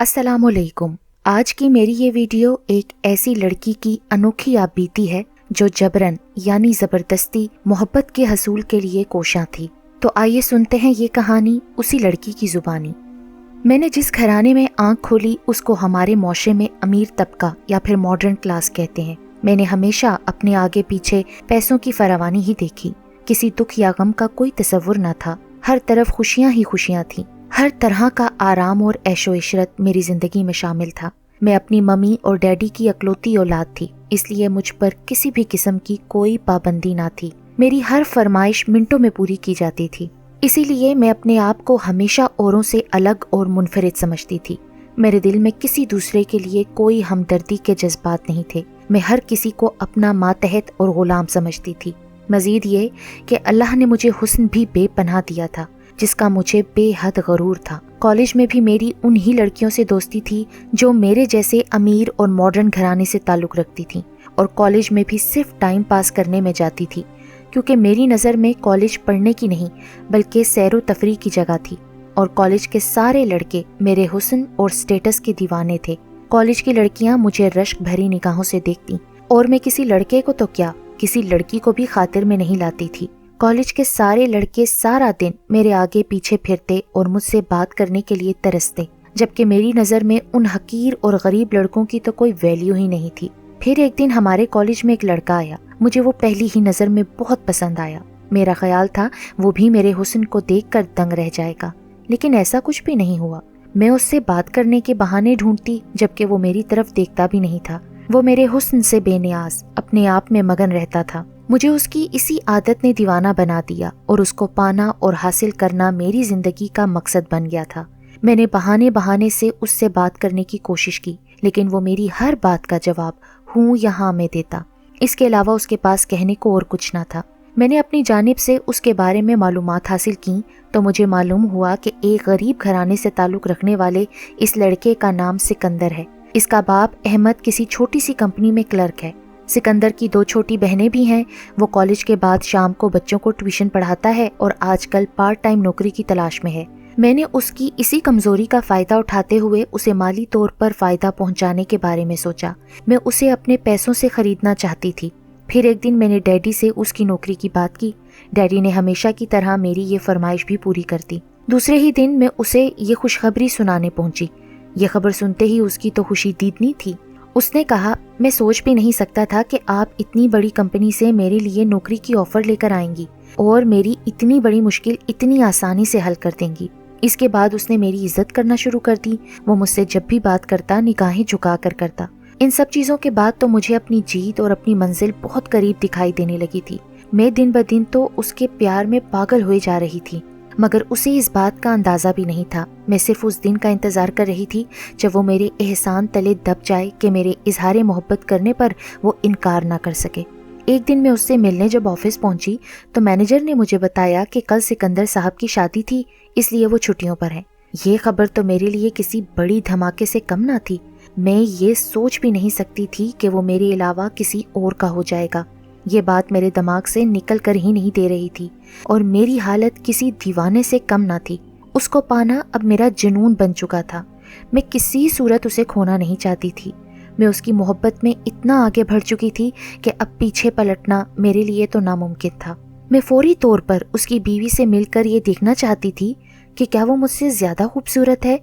السلام علیکم۔ آج کی میری یہ ویڈیو ایک ایسی لڑکی کی انوکھی آپ بیتی ہے جو جبرن یعنی زبردستی محبت کے حصول کے لیے کوشاں تھی۔ تو آئیے سنتے ہیں یہ کہانی اسی لڑکی کی زبانی۔ میں نے جس گھرانے میں آنکھ کھولی اس کو ہمارے معاشرے میں امیر طبقہ یا پھر ماڈرن کلاس کہتے ہیں۔ میں نے ہمیشہ اپنے آگے پیچھے پیسوں کی فراوانی ہی دیکھی، کسی دکھ یا غم کا کوئی تصور نہ تھا، ہر طرف خوشیاں ہی خوشیاں تھیں، ہر طرح کا آرام اور عیش و عشرت میری زندگی میں شامل تھا۔ میں اپنی ممی اور ڈیڈی کی اکلوتی اولاد تھی، اس لیے مجھ پر کسی بھی قسم کی کوئی پابندی نہ تھی۔ میری ہر فرمائش منٹوں میں پوری کی جاتی تھی، اسی لیے میں اپنے آپ کو ہمیشہ اوروں سے الگ اور منفرد سمجھتی تھی۔ میرے دل میں کسی دوسرے کے لیے کوئی ہمدردی کے جذبات نہیں تھے، میں ہر کسی کو اپنا ماتحت اور غلام سمجھتی تھی۔ مزید یہ کہ اللہ نے مجھے حسن بھی بے پناہ دیا تھا جس کا مجھے بے حد غرور تھا۔ کالج میں بھی میری انہی لڑکیوں سے دوستی تھی جو میرے جیسے امیر اور ماڈرن گھرانے سے تعلق رکھتی تھیں، اور کالج میں بھی صرف ٹائم پاس کرنے میں جاتی تھی، کیونکہ میری نظر میں کالج پڑھنے کی نہیں بلکہ سیر و تفریح کی جگہ تھی، اور کالج کے سارے لڑکے میرے حسن اور سٹیٹس کے دیوانے تھے۔ کالج کی لڑکیاں مجھے رشک بھری نگاہوں سے دیکھتی، اور میں کسی لڑکے کو تو کیا کسی لڑکی کو بھی خاطر میں نہیں لاتی تھی۔ کالج کے سارے لڑکے سارا دن میرے آگے پیچھے پھرتے اور مجھ سے بات کرنے کے لیے ترستے، جبکہ میری نظر میں ان حقیر اور غریب لڑکوں کی تو کوئی ویلیو ہی نہیں تھی۔ پھر ایک دن ہمارے کالج میں ایک لڑکا آیا، مجھے وہ پہلی ہی نظر میں بہت پسند آیا۔ میرا خیال تھا وہ بھی میرے حسن کو دیکھ کر دنگ رہ جائے گا، لیکن ایسا کچھ بھی نہیں ہوا۔ میں اس سے بات کرنے کے بہانے ڈھونڈتی جبکہ وہ میری طرف دیکھتا بھی نہیں تھا۔ وہ میرے حسن سے بے نیاز اپنے آپ میں مگن رہتا تھا۔ مجھے اس کی اسی عادت نے دیوانہ بنا دیا، اور اس کو پانا اور حاصل کرنا میری زندگی کا مقصد بن گیا تھا۔ میں نے بہانے سے اس سے بات کرنے کی کوشش کی، لیکن وہ میری ہر بات کا جواب ہوں یا ہاں میں دیتا، اس کے علاوہ اس کے پاس کہنے کو اور کچھ نہ تھا۔ میں نے اپنی جانب سے اس کے بارے میں معلومات حاصل کی تو مجھے معلوم ہوا کہ ایک غریب گھرانے سے تعلق رکھنے والے اس لڑکے کا نام سکندر ہے۔ اس کا باپ احمد کسی چھوٹی سی کمپنی میں کلرک ہے۔ سکندر کی 2 چھوٹی بہنیں بھی ہیں۔ وہ کالج کے بعد شام کو بچوں کو ٹیوشن پڑھاتا ہے اور آج کل پارٹ ٹائم نوکری کی تلاش میں ہے۔ میں نے اس کی اسی کمزوری کا فائدہ اٹھاتے ہوئے اسے مالی طور پر فائدہ پہنچانے کے بارے میں سوچا۔ میں اسے اپنے پیسوں سے خریدنا چاہتی تھی۔ پھر ایک دن میں نے ڈیڈی سے اس کی نوکری کی بات کی۔ ڈیڈی نے ہمیشہ کی طرح میری یہ فرمائش بھی پوری کر دی۔ دوسرے ہی دن میں اسے یہ خوشخبری سنانے پہنچی۔ یہ خبر سنتے ہی اس کی تو خوشی دیدنی تھی۔ اس نے کہا، میں سوچ بھی نہیں سکتا تھا کہ آپ اتنی بڑی کمپنی سے میرے لیے نوکری کی آفر لے کر آئیں گی اور میری اتنی بڑی مشکل اتنی آسانی سے حل کر دیں گی۔ اس کے بعد اس نے میری عزت کرنا شروع کر دی۔ وہ مجھ سے جب بھی بات کرتا نگاہیں جھکا کر کرتا۔ ان سب چیزوں کے بعد تو مجھے اپنی جیت اور اپنی منزل بہت قریب دکھائی دینے لگی تھی۔ میں دن بدن تو اس کے پیار میں پاگل ہوئے جا رہی تھی، مگر اسے اس بات کا اندازہ بھی نہیں تھا۔ میں صرف اس دن کا انتظار کر رہی تھی جب وہ میرے احسان تلے دب جائے کہ میرے اظہار محبت کرنے پر وہ انکار نہ کر سکے۔ ایک دن میں اس سے ملنے جب آفس پہنچی تو مینیجر نے مجھے بتایا کہ کل سکندر صاحب کی شادی تھی، اس لیے وہ چھٹیوں پر ہیں۔ یہ خبر تو میرے لیے کسی بڑی دھماکے سے کم نہ تھی۔ میں یہ سوچ بھی نہیں سکتی تھی کہ وہ میرے علاوہ کسی اور کا ہو جائے گا۔ یہ بات میرے دماغ سے نکل کر ہی نہیں دے رہی تھی، اور میری حالت کسی دیوانے سے کم نہ تھی۔ اس کو پانا اب میرا جنون بن چکا تھا۔ میں کسی صورت اسے کھونا نہیں چاہتی تھی۔ میں اس کی محبت میں اتنا آگے بڑھ چکی تھی کہ اب پیچھے پلٹنا میرے لیے تو ناممکن تھا۔ میں فوری طور پر اس کی بیوی سے مل کر یہ دیکھنا چاہتی تھی کہ کیا وہ مجھ سے زیادہ خوبصورت ہے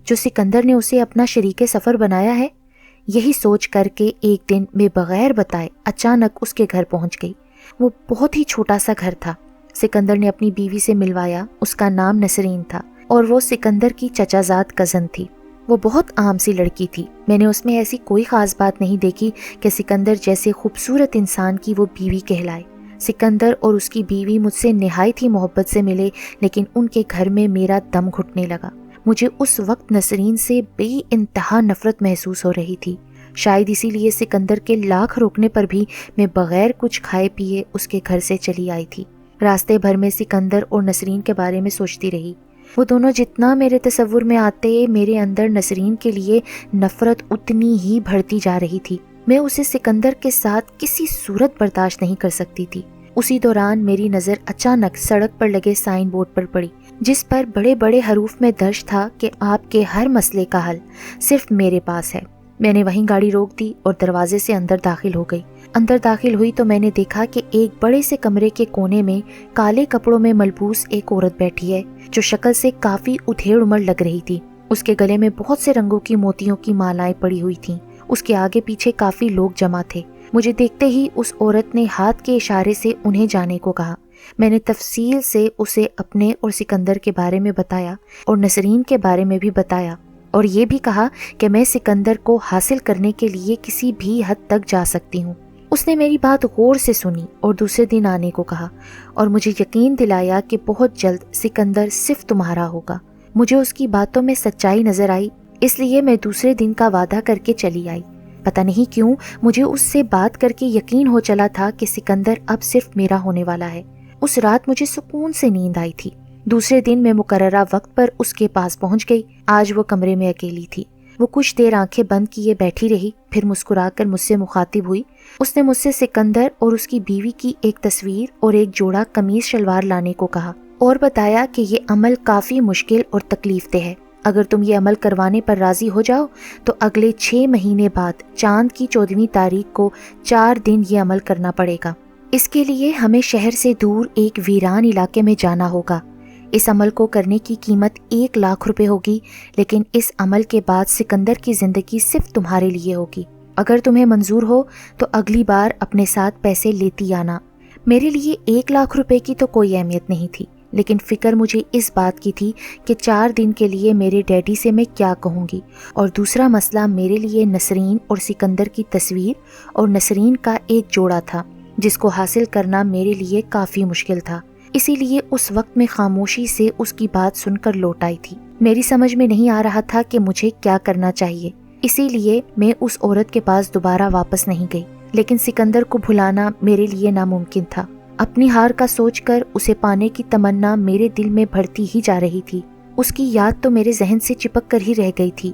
جو سکندر نے اسے اپنا شریک سفر بنایا ہے۔ یہی سوچ کر کے ایک دن میں بغیر بتائے اچانک اس کے گھر پہنچ گئی۔ وہ بہت ہی چھوٹا سا گھر تھا۔ سکندر نے اپنی بیوی سے ملوایا۔ اس کا نام نسرین تھا اور وہ سکندر کی چچا زاد کزن تھی۔ وہ بہت عام سی لڑکی تھی۔ میں نے اس میں ایسی کوئی خاص بات نہیں دیکھی کہ سکندر جیسے خوبصورت انسان کی وہ بیوی کہلائے۔ سکندر اور اس کی بیوی مجھ سے نہایت ہی محبت سے ملے، لیکن ان کے گھر میں میرا دم گھٹنے لگا۔ مجھے اس وقت نسرین سے بے انتہا نفرت محسوس ہو رہی تھی۔ شاید اسی لیے سکندر کے لاکھ روکنے پر بھی میں بغیر کچھ کھائے پیے اس کے گھر سے چلی آئی تھی۔ راستے بھر میں سکندر اور نسرین کے بارے میں سوچتی رہی۔ وہ دونوں جتنا میرے تصور میں آتے، میرے اندر نسرین کے لیے نفرت اتنی ہی بڑھتی جا رہی تھی۔ میں اسے سکندر کے ساتھ کسی صورت برداشت نہیں کر سکتی تھی۔ اسی دوران میری نظر اچانک سڑک پر لگے سائن بورڈ پر پڑی جس پر بڑے بڑے حروف میں درج تھا کہ آپ کے ہر مسئلے کا حل صرف میرے پاس ہے۔ میں نے وہیں گاڑی روک دی اور دروازے سے اندر داخل ہو گئی۔ اندر داخل ہوئی تو میں نے دیکھا کہ ایک بڑے سے کمرے کے کونے میں کالے کپڑوں میں ملبوس ایک عورت بیٹھی ہے جو شکل سے کافی ادھیڑ عمر لگ رہی تھی۔ اس کے گلے میں بہت سے رنگوں کی موتیوں کی مالائیں پڑی ہوئی تھیں۔ اس کے آگے پیچھے کافی لوگ جمع تھے۔ مجھے دیکھتے ہی اس عورت نے ہاتھ کے اشارے سے انہیں جانے کو کہا۔ میں نے تفصیل سے اسے اپنے اور سکندر کے بارے میں بتایا اور نسرین کے بارے میں بھی بتایا، اور یہ بھی کہا کہ میں سکندر کو حاصل کرنے کے لیے کسی بھی حد تک جا سکتی ہوں۔ اس نے میری بات غور سے سنی اور دوسرے دن آنے کو کہا اور مجھے یقین دلایا کہ بہت جلد سکندر صرف تمہارا ہوگا۔ مجھے اس کی باتوں میں سچائی نظر آئی، اس لیے میں دوسرے دن کا وعدہ کر کے چلی آئی۔ پتہ نہیں کیوں مجھے اس سے بات کر کے یقین ہو چلا تھا کہ سکندر اب صرف میرا ہونے والا ہے۔ اس رات مجھے سکون سے نیند آئی تھی۔ دوسرے دن میں مقررہ وقت پر اس کے پاس پہنچ گئی۔ آج وہ کمرے میں اکیلی تھی۔ وہ کچھ دیر آنکھیں بند کیے بیٹھی رہی، پھر مسکرا کر مجھ سے مخاطب ہوئی۔ اس نے مجھ سے سکندر اور اس کی بیوی کی ایک تصویر اور ایک جوڑا قمیص شلوار لانے کو کہا اور بتایا کہ یہ عمل کافی مشکل اور تکلیف دہ ہے۔ اگر تم یہ عمل کروانے پر راضی ہو جاؤ تو اگلے 6 مہینے بعد چاند کی 14ویں تاریخ کو 4 دن یہ عمل کرنا پڑے گا۔ اس کے لیے ہمیں شہر سے دور ایک ویران علاقے میں جانا ہوگا۔ اس عمل کو کرنے کی قیمت 1 لاکھ روپے ہوگی، لیکن اس عمل کے بعد سکندر کی زندگی صرف تمہارے لیے ہوگی۔ اگر تمہیں منظور ہو تو اگلی بار اپنے ساتھ پیسے لیتی آنا۔ میرے لیے 1 لاکھ روپے کی تو کوئی اہمیت نہیں تھی، لیکن فکر مجھے اس بات کی تھی کہ 4 دن کے لیے میرے ڈیڈی سے میں کیا کہوں گی، اور دوسرا مسئلہ میرے لیے نسرین اور سکندر کی تصویر اور نسرین کا ایک جوڑا تھا جس کو حاصل کرنا میرے لیے کافی مشکل تھا۔ اسی لیے اس وقت میں خاموشی سے اس کی بات سن کر لوٹ آئی تھی۔ میری سمجھ میں نہیں آ رہا تھا کہ مجھے کیا کرنا چاہیے، اسی لیے میں اس عورت کے پاس دوبارہ واپس نہیں گئی، لیکن سکندر کو بھلانا میرے لیے ناممکن تھا۔ اپنی ہار کا سوچ کر اسے پانے کی تمنا میرے دل میں بڑھتی ہی جا رہی تھی۔ اس کی یاد تو میرے ذہن سے چپک کر ہی رہ گئی تھی۔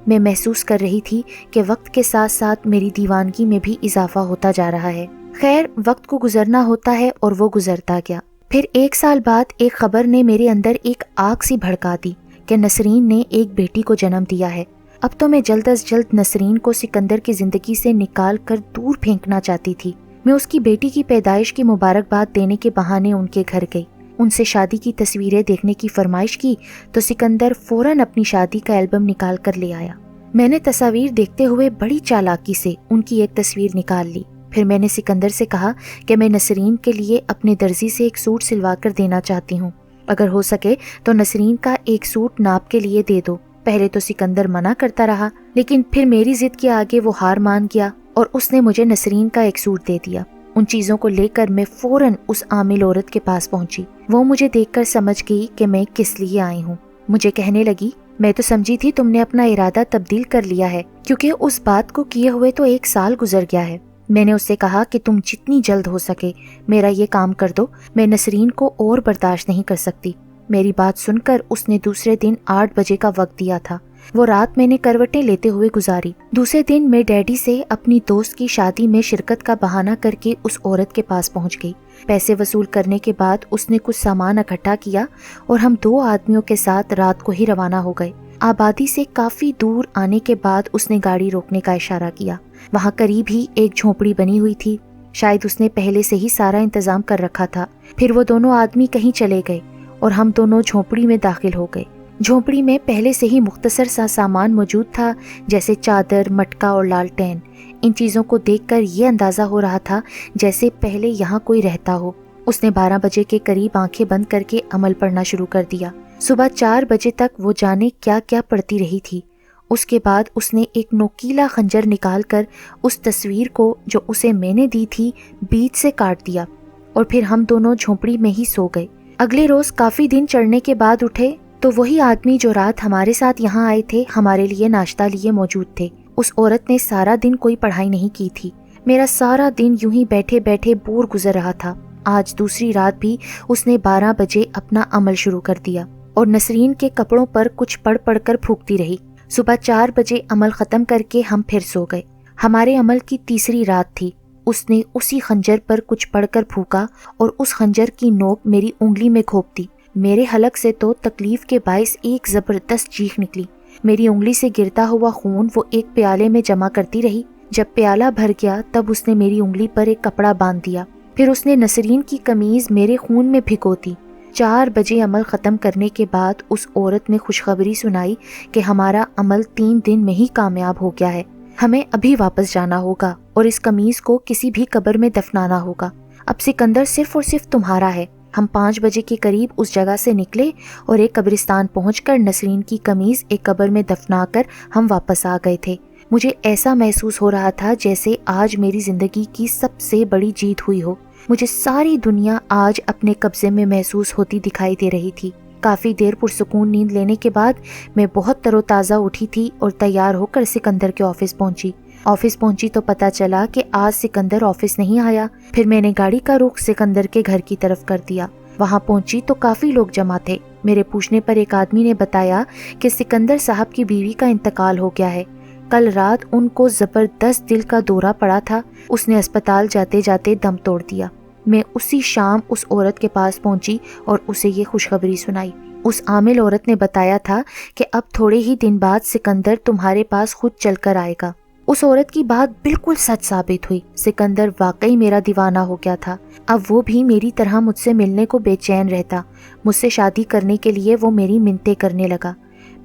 میں محسوس کر رہی تھی کہ وقت کے ساتھ ساتھ میری دیوانگی میں بھی اضافہ ہوتا جا رہا ہے۔ خیر، وقت کو گزرنا ہوتا ہے اور وہ گزرتا گیا۔ پھر 1 سال بعد ایک خبر نے میرے اندر ایک آگ سی بھڑکا دی کہ نسرین نے ایک بیٹی کو جنم دیا ہے۔ اب تو میں جلد از جلد نسرین کو سکندر کی زندگی سے نکال کر دور پھینکنا چاہتی تھی۔ میں اس کی بیٹی کی پیدائش کی مبارکباد دینے کے بہانے ان کے گھر گئی، ان سے شادی کی تصویریں دیکھنے کی فرمائش کی تو سکندر فوراً اپنی شادی کا البم نکال کر لے آیا۔ میں نے تصاویر دیکھتے ہوئے بڑی چالاکی سے ان کی ایک تصویر نکال لی۔ پھر میں نے سکندر سے کہا کہ میں نسرین کے لیے اپنے درزی سے ایک سوٹ سلوا کر دینا چاہتی ہوں، اگر ہو سکے تو نسرین کا ایک سوٹ ناپ کے لیے دے دو۔ پہلے تو سکندر منع کرتا رہا، لیکن پھر میری ضد کے آگے وہ ہار مان گیا اور اس نے مجھے نسرین کا ایک سوٹ دے دیا۔ ان چیزوں کو لے کر میں فوراً اس عامل عورت کے پاس پہنچی۔ وہ مجھے دیکھ کر سمجھ گئی کہ میں کس لیے آئی ہوں۔ مجھے کہنے لگی، میں تو سمجھی تھی تم نے اپنا ارادہ تبدیل کر لیا ہے، کیونکہ اس بات کو کیے ہوئے تو 1 سال گزر گیا ہے۔ میں نے اس سے کہا کہ تم جتنی جلد ہو سکے میرا یہ کام کر دو، میں نسرین کو اور برداشت نہیں کر سکتی۔ میری بات سن کر اس نے دوسرے دن 8 بجے کا وقت دیا تھا۔ وہ رات میں نے کروٹیں لیتے ہوئے گزاری۔ دوسرے دن میں ڈیڈی سے اپنی دوست کی شادی میں شرکت کا بہانہ کر کے اس عورت کے پاس پہنچ گئی۔ پیسے وصول کرنے کے بعد اس نے کچھ سامان اکٹھا کیا اور ہم 2 آدمیوں کے ساتھ رات کو ہی روانہ ہو گئے۔ آبادی سے کافی دور آنے کے بعد اس نے گاڑی روکنے کا اشارہ کیا۔ وہاں قریب ہی ایک جھونپڑی بنی ہوئی تھی، شاید اس نے پہلے سے ہی سارا انتظام کر رکھا تھا۔ پھر وہ دونوں آدمی کہیں چلے گئے اور ہم دونوں جھونپڑی میں داخل ہو گئے۔ جھونپڑی میں پہلے سے ہی مختصر سا سامان موجود تھا، جیسے چادر، مٹکا اور لالٹین۔ ان چیزوں کو دیکھ کر یہ اندازہ ہو رہا تھا جیسے پہلے یہاں کوئی رہتا ہو۔ اس نے 12 بجے کے قریب آنکھیں بند کر کے عمل پڑھنا شروع کر دیا۔ صبح 4 بجے تک وہ جانے کیا کیا پڑھتی رہی تھی۔ اس کے بعد اس نے ایک نوکیلا خنجر نکال کر اس تصویر کو جو اسے میں نے دی تھی بیچ سے کاٹ دیا، اور پھر ہم دونوں جھونپڑی میں ہی سو گئے۔ اگلے روز کافی دن چڑھنے کے بعد اٹھے تو وہی آدمی جو رات ہمارے ساتھ یہاں آئے تھے ہمارے لیے ناشتہ لیے موجود تھے۔ اس عورت نے سارا دن کوئی پڑھائی نہیں کی تھی۔ میرا سارا دن یوں ہی بیٹھے بیٹھے بور گزر رہا تھا۔ آج دوسری رات بھی اس نے 12 بجے اپنا عمل شروع کر دیا اور نسرین کے کپڑوں پر کچھ پڑھ پڑھ کر پھونکتی رہی۔ صبح 4 بجے عمل ختم کر کے ہم پھر سو گئے۔ ہمارے عمل کی تیسری رات تھی۔ اس نے اسی خنجر پر کچھ پڑھ کر پھونکا اور اس خنجر کی نوک میری انگلی میں گھونپ دی۔ میرے حلق سے تو تکلیف کے باعث ایک زبردست چیخ نکلی۔ میری انگلی سے گرتا ہوا خون وہ ایک پیالے میں جمع کرتی رہی۔ جب پیالہ بھر گیا تب اس نے میری انگلی پر ایک کپڑا باندھ دیا، پھر اس نے نسرین کی قمیض میرے خون میں بھگو دی۔ 4 بجے عمل ختم کرنے کے بعد اس عورت نے خوشخبری سنائی کہ ہمارا عمل 3 دن میں ہی کامیاب ہو گیا ہے، ہمیں ابھی واپس جانا ہوگا اور اس قمیض کو کسی بھی قبر میں دفنانا ہوگا۔ اب سکندر صرف اور صرف تمہارا ہے۔ ہم 5 بجے کے قریب اس جگہ سے نکلے اور ایک قبرستان پہنچ کر نسرین کی قمیض ایک قبر میں دفنا کر ہم واپس آ گئے تھے۔ مجھے ایسا محسوس ہو رہا تھا جیسے آج میری زندگی کی سب سے بڑی جیت ہوئی ہو۔ مجھے ساری دنیا آج اپنے قبضے میں محسوس ہوتی دکھائی دے رہی تھی۔ کافی دیر پرسکون نیند لینے کے بعد میں بہت تر و تازہ اٹھی تھی اور تیار ہو کر سکندر کے آفس پہنچی۔ آفس پہنچی تو پتہ چلا کہ آج سکندر آفس نہیں آیا۔ پھر میں نے گاڑی کا رخ سکندر کے گھر کی طرف کر دیا۔ وہاں پہنچی تو کافی لوگ جمع تھے۔ میرے پوچھنے پر ایک آدمی نے بتایا کہ سکندر صاحب کی بیوی کا انتقال ہو گیا ہے۔ کل رات ان کو زبردست دل کا دورہ پڑا تھا، اس نے اسپتال جاتے جاتے دم توڑ دیا۔ میں اسی شام اس عورت کے پاس پہنچی اور اسے یہ خوشخبری سنائی۔ اس عامل عورت نے بتایا تھا کہ اب تھوڑے ہی دن بعد سکندر تمہارے پاس خود چل کر آئے گا۔ اس عورت کی بات بالکل سچ ثابت ہوئی۔ سکندر واقعی میرا دیوانہ ہو گیا تھا۔ اب وہ بھی میری طرح مجھ سے ملنے کو بے چین رہتا۔ مجھ سے شادی کرنے کے لیے وہ میری منتیں کرنے لگا۔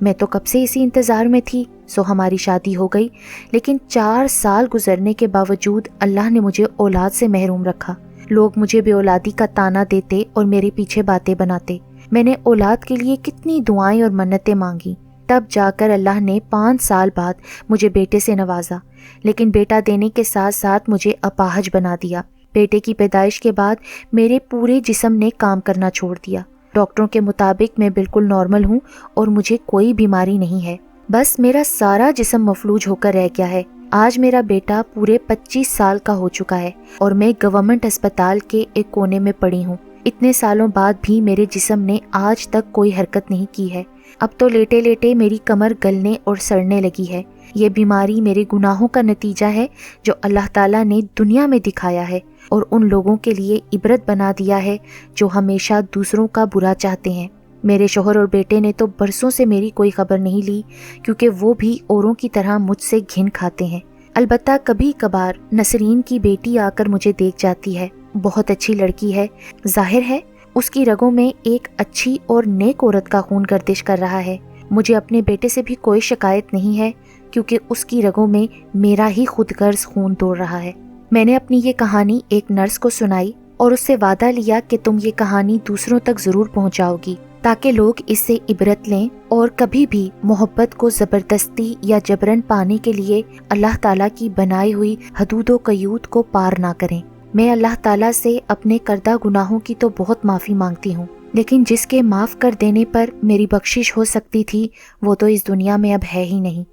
میں تو کب سے اسی انتظار میں تھی، سو ہماری شادی ہو گئی۔ لیکن 4 سال گزرنے کے باوجود اللہ نے مجھے اولاد سے محروم رکھا۔ لوگ مجھے بے اولادی کا طعنہ دیتے اور میرے پیچھے باتیں بناتے۔ میں نے اولاد کے لیے کتنی دعائیں اور منتیں مانگی، تب جا کر اللہ نے 5 سال بعد مجھے بیٹے سے نوازا۔ لیکن بیٹا دینے کے ساتھ ساتھ مجھے اپاہج بنا دیا۔ بیٹے کی پیدائش کے بعد میرے پورے جسم نے کام کرنا چھوڑ دیا۔ ڈاکٹروں کے مطابق میں بالکل نارمل ہوں اور مجھے کوئی بیماری نہیں ہے، بس میرا سارا جسم مفلوج ہو کر رہ گیا ہے۔ آج میرا بیٹا پورے 25 سال کا ہو چکا ہے اور میں گورنمنٹ اسپتال کے ایک کونے میں پڑی ہوں۔ اتنے سالوں بعد بھی میرے جسم نے آج تک کوئی حرکت نہیں کی ہے۔ اب تو لیٹے لیٹے میری کمر گلنے اور سڑنے لگی ہے۔ یہ بیماری میرے گناہوں کا نتیجہ ہے جو اللہ تعالیٰ نے دنیا میں دکھایا ہے اور ان لوگوں کے لیے عبرت بنا دیا ہے جو ہمیشہ دوسروں کا برا چاہتے ہیں۔ میرے شوہر اور بیٹے نے تو برسوں سے میری کوئی خبر نہیں لی، کیونکہ وہ بھی اوروں کی طرح مجھ سے گھن کھاتے ہیں۔ البتہ کبھی کبھار نسرین کی بیٹی آ کر مجھے دیکھ جاتی ہے۔ بہت اچھی لڑکی ہے، ظاہر ہے اس کی رگوں میں ایک اچھی اور نیک عورت کا خون گردش کر رہا ہے۔ مجھے اپنے بیٹے سے بھی کوئی شکایت نہیں ہے، کیونکہ اس کی رگوں میں میرا ہی خود غرض خون دوڑ رہا ہے۔ میں نے اپنی یہ کہانی ایک نرس کو سنائی اور اس سے وعدہ لیا کہ تم یہ کہانی دوسروں تک ضرور پہنچاؤ گی، تاکہ لوگ اس سے عبرت لیں اور کبھی بھی محبت کو زبردستی یا جبرن پانے کے لیے اللہ تعالیٰ کی بنائی ہوئی حدود و قیود کو پار نہ کریں۔ میں اللہ تعالیٰ سے اپنے کردہ گناہوں کی تو بہت معافی مانگتی ہوں، لیکن جس کے معاف کر دینے پر میری بخشش ہو سکتی تھی وہ تو اس دنیا میں اب ہے ہی نہیں۔